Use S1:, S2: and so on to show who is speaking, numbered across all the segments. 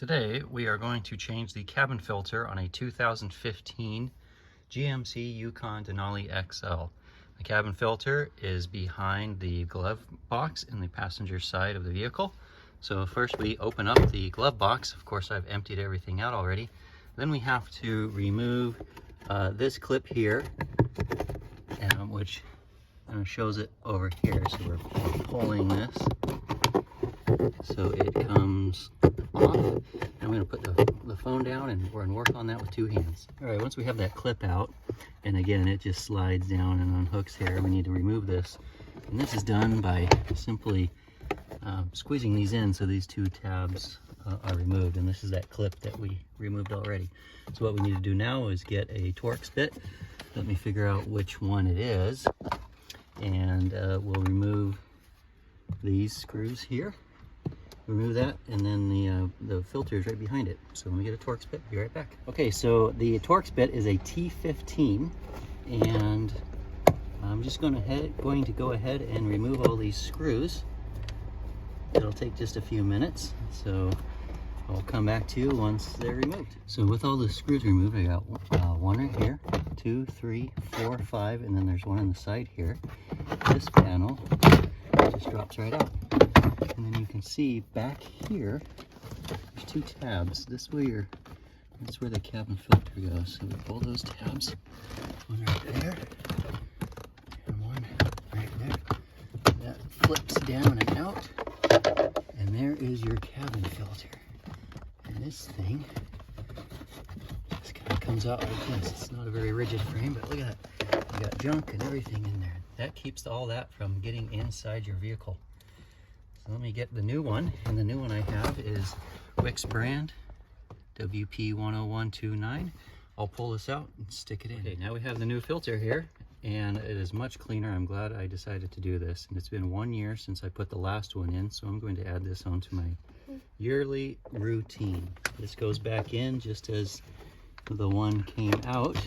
S1: Today we are going to change the cabin filter on a 2015 GMC Yukon Denali XL. The cabin filter is behind the glove box in the passenger side of the vehicle. So first we open up the glove box. Of course I've emptied everything out already. Then we have to remove this clip here, which shows it over here. So we're pulling this so it comes off. I'm going to put the phone down and we're going to work on that with two hands. All right, once we have that clip out, and again it just slides down and unhooks here, we need to remove this. And this is done by simply squeezing these in so these two tabs are removed. And this is that clip that we removed already. So what we need to do now is get a Torx bit. Let me figure out which one it is. And we'll remove these screws here. Remove that, and then the filter is right behind it. So let me get a Torx bit, be right back. Okay, so the Torx bit is a T15, and I'm just going to go ahead and remove all these screws. It'll take just a few minutes, so I'll come back to you once they're removed. So with all the screws removed, I got one right here, 2, 3, 4, 5, and then there's one on the side here. This panel just drops right out. And then you can see back here, there's two tabs. That's where the cabin filter goes. So we pull those tabs, one right there, and one right there. That flips down and out, and there is your cabin filter. And this thing just kind of comes out like this. It's not a very rigid frame, but look at that. You got junk and everything in there. That keeps all that from getting inside your vehicle. So let me get the new one, and the new one I have is Wix brand WP10129. I'll pull this out and stick it in. Okay, now we have the new filter here, and it is much cleaner. I'm glad I decided to do this, and it's been 1 year since I put the last one in, so I'm going to add this onto my yearly routine. This goes back in just as the one came out,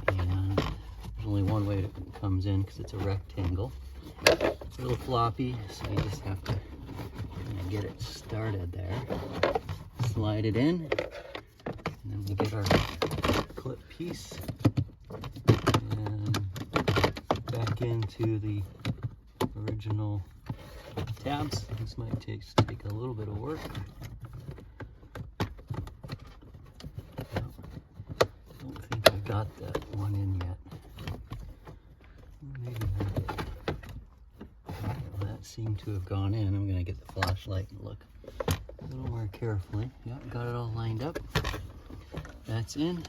S1: and there's only one way it comes in because it's a rectangle. It's a little floppy, so you just have to get it started there. Slide it in, and then we get our clip piece and back into the original tabs. This might take a little bit of work. I don't think I got that one in yet. Maybe I did. That seemed to have gone in. I'm going to get the flashlight and look a little more carefully. Yep, got it all lined up. That's in.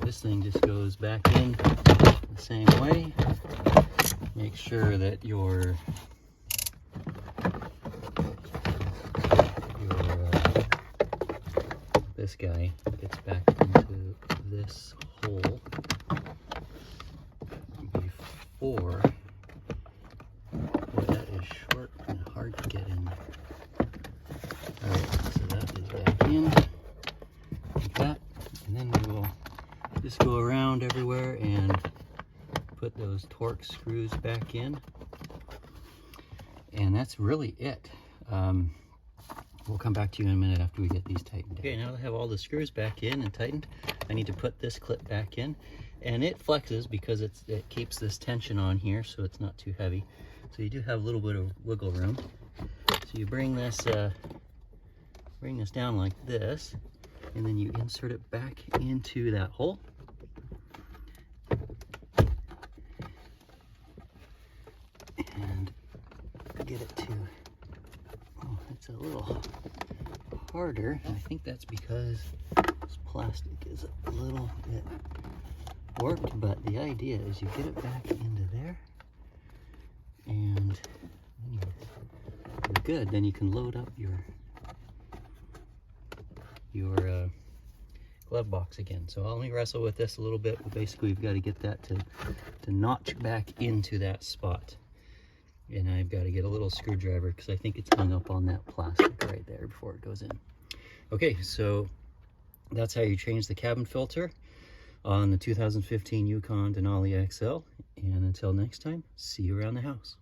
S1: This thing just goes back in the same way. Make sure that your this guy gets back into this hole before. Boy, that is short and hard to get in there. Alright, so that is back in like that, and then we will just go around everywhere and put those Torx screws back in, and that's really it. We'll come back to you in a minute after we get these tightened down. Okay, now that I have all the screws back in and tightened, I need to put this clip back in, and it flexes because it keeps this tension on here so it's not too heavy. So you do have a little bit of wiggle room. So you bring this down like this, and then you insert it back into that hole. And get it to, oh, it's a little harder. I think that's because this plastic is a little bit warped, but the idea is you get it back into there, and you're good. Then you can load up your glove box again. So let me wrestle with this a little bit, but basically we've got to get that to notch back into that spot. And I've got to get a little screwdriver because I think it's hung up on that plastic right there before it goes in. Okay, so that's how you change the cabin filter on the 2015 Yukon Denali XL. And until next time, see you around the house.